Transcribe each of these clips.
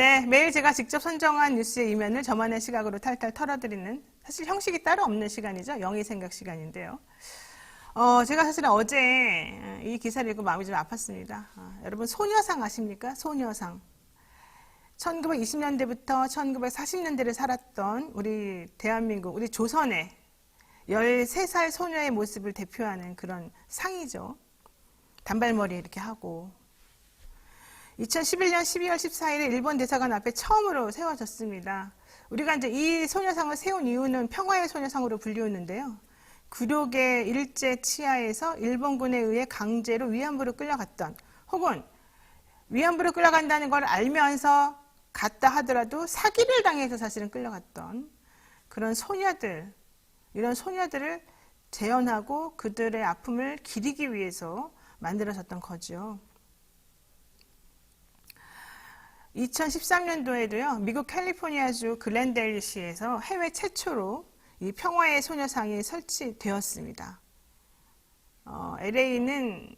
네, 매일 제가 직접 선정한 뉴스의 이면을 저만의 시각으로 탈탈 털어드리는 사실 형식이 따로 없는 시간이죠. 영의 생각 시간인데요. 제가 사실은 어제 이 기사를 읽고 마음이 좀 아팠습니다. 여러분 소녀상 아십니까? 소녀상. 1920년대부터 1940년대를 살았던 우리 대한민국, 우리 조선의 13살 소녀의 모습을 대표하는 그런 상이죠. 단발머리 이렇게 하고 2011년 12월 14일에 일본 대사관 앞에 처음으로 세워졌습니다. 우리가 이제 이 소녀상을 세운 이유는 평화의 소녀상으로 불리우는데요. 굴욕의 일제 치하에서 일본군에 의해 강제로 위안부로 끌려갔던, 혹은 위안부로 끌려간다는 걸 알면서 갔다 하더라도 사기를 당해서 사실은 끌려갔던 그런 소녀들, 이런 소녀들을 재현하고 그들의 아픔을 기리기 위해서 만들어졌던 거죠. 2013년도에도요, 미국 캘리포니아주 글렌데일시에서 해외 최초로 이 평화의 소녀상이 설치되었습니다. LA는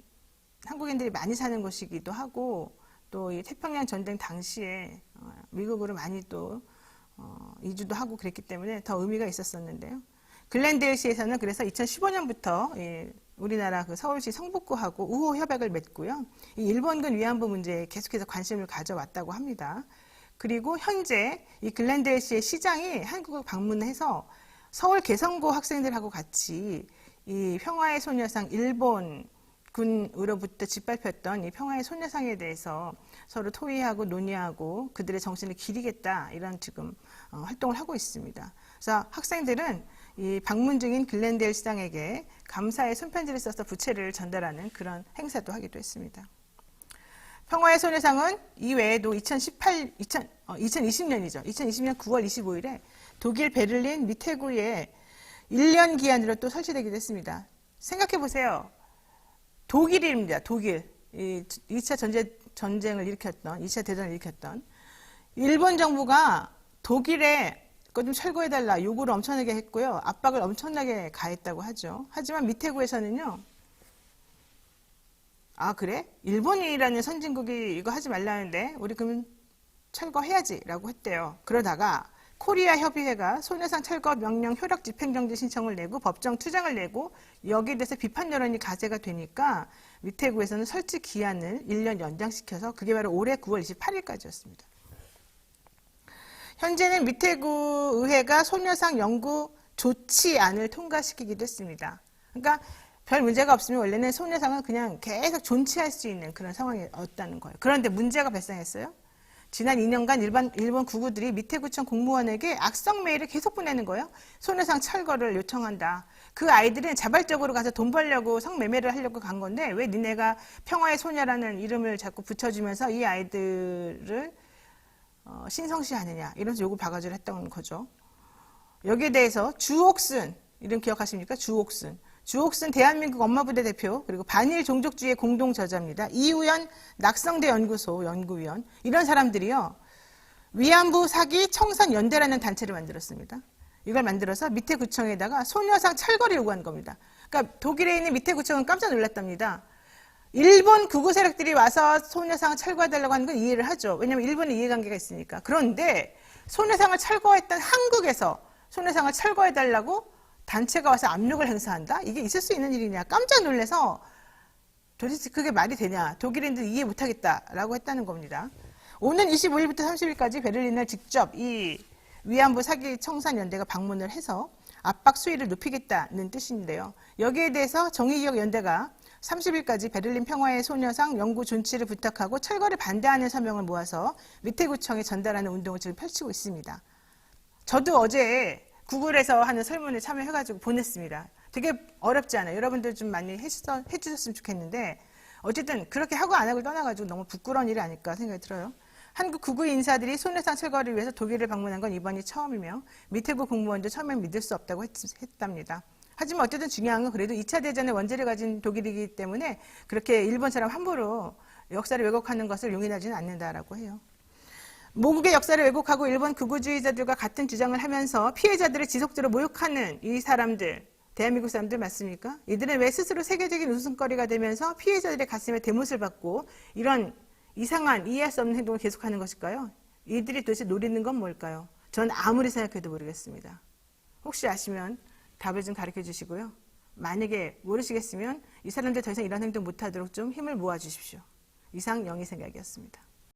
한국인들이 많이 사는 곳이기도 하고, 또 이 태평양 전쟁 당시에 미국으로 많이 또 이주도 하고 그랬기 때문에 더 의미가 있었었는데요. 글렌데일시에서는 그래서 2015년부터 우리나라 그 서울시 성북구하고 우호 협약을 맺고요. 이 일본군 위안부 문제에 계속해서 관심을 가져왔다고 합니다. 그리고 현재 이 글렌데일시의 시장이 한국을 방문해서 서울 개성고 학생들하고 같이 이 평화의 소녀상 일본군으로부터 짓밟혔던 이 평화의 소녀상에 대해서 서로 토의하고 논의하고 그들의 정신을 기리겠다, 이런 지금 활동을 하고 있습니다. 그래서 학생들은 이 방문 중인 글렌데일 시장에게 감사의 손편지를 써서 부채를 전달하는 그런 행사도 하기도 했습니다. 평화의 소녀상은 이외에도 2020년이죠. 2020년 9월 25일에 독일 베를린 미테구에 1년 기한으로 또 설치되기도 했습니다. 생각해 보세요. 독일입니다. 독일. 2차 전쟁을 일으켰던, 2차 대전을 일으켰던 일본 정부가 독일에 그거 좀 철거해달라 요구를 엄청나게 했고요. 압박을 엄청나게 가했다고 하죠. 하지만 미테구에서는요. 아 그래? 일본이라는 선진국이 이거 하지 말라는데 우리 그러면 철거해야지 라고 했대요. 그러다가 코리아 협의회가 소녀상 철거 명령 효력 집행정지 신청을 내고 법정 투쟁을 내고 여기에 대해서 비판 여론이 가세가 되니까 미테구에서는 설치 기한을 1년 연장시켜서 그게 바로 올해 9월 28일까지였습니다. 현재는 미테구 의회가 소녀상 연구 조치안을 통과시키기도 했습니다. 그러니까 별 문제가 없으면 원래는 소녀상은 그냥 계속 존치할 수 있는 그런 상황이었다는 거예요. 그런데 문제가 발생했어요. 지난 2년간 일본 구구들이 미테구청 공무원에게 악성 메일을 계속 보내는 거예요. 소녀상 철거를 요청한다. 그 아이들은 자발적으로 가서 돈 벌려고 성매매를 하려고 간 건데 왜 니네가 평화의 소녀라는 이름을 자꾸 붙여주면서 이 아이들을 신성시하느냐, 이러면서 요구 바가지를 했던 거죠. 여기에 대해서 주옥순, 이름 기억하십니까? 주옥순 대한민국 엄마부대 대표, 그리고 반일 종족주의 공동 저자입니다. 이우연 낙성대 연구소 연구위원, 이런 사람들이요, 위안부 사기 청산연대라는 단체를 만들었습니다. 이걸 만들어서 미테구청에다가 소녀상 철거를 요구한 겁니다. 그러니까 독일에 있는 미테구청은 깜짝 놀랐답니다. 일본 구구 세력들이 와서 소녀상을 철거해달라고 하는 건 이해를 하죠. 왜냐하면 일본의 이해관계가 있으니까. 그런데 소녀상을 철거했던 한국에서 소녀상을 철거해달라고 단체가 와서 압력을 행사한다? 이게 있을 수 있는 일이냐? 깜짝 놀라서 도대체 그게 말이 되냐? 독일인들 이해 못하겠다라고 했다는 겁니다. 오는 25일부터 30일까지 베를린을 직접 이 위안부 사기 청산연대가 방문을 해서 압박 수위를 높이겠다는 뜻인데요. 여기에 대해서 정의기억연대가 30일까지 베를린 평화의 소녀상 연구 존치를 부탁하고 철거를 반대하는 서명을 모아서 미테구청에 전달하는 운동을 지금 펼치고 있습니다. 저도 어제 구글에서 하는 설문에 참여해가지고 보냈습니다. 되게 어렵지 않아요. 여러분들 좀 많이 해주셨으면 좋겠는데 어쨌든 그렇게 하고 안 하고를 떠나가지고 너무 부끄러운 일이 아닐까 생각이 들어요. 한국 구구 인사들이 소녀상 철거를 위해서 독일을 방문한 건 이번이 처음이며 미테구 공무원도 처음엔 믿을 수 없다고 했답니다. 하지만 어쨌든 중요한 건 그래도 2차 대전의 원죄를 가진 독일이기 때문에 그렇게 일본처럼 함부로 역사를 왜곡하는 것을 용인하지는 않는다라고 해요. 모국의 역사를 왜곡하고 일본 극우주의자들과 같은 주장을 하면서 피해자들을 지속적으로 모욕하는 이 사람들, 대한민국 사람들 맞습니까? 이들은 왜 스스로 세계적인 웃음거리가 되면서 피해자들의 가슴에 대못을 받고 이런 이상한 이해할 수 없는 행동을 계속하는 것일까요? 이들이 도대체 노리는 건 뭘까요? 전 아무리 생각해도 모르겠습니다. 혹시 아시면 답을 좀 가르쳐 주시고요. 만약에 모르시겠으면 이 사람들 더 이상 이런 행동 못하도록 좀 힘을 모아 주십시오. 이상 영희 생각이었습니다.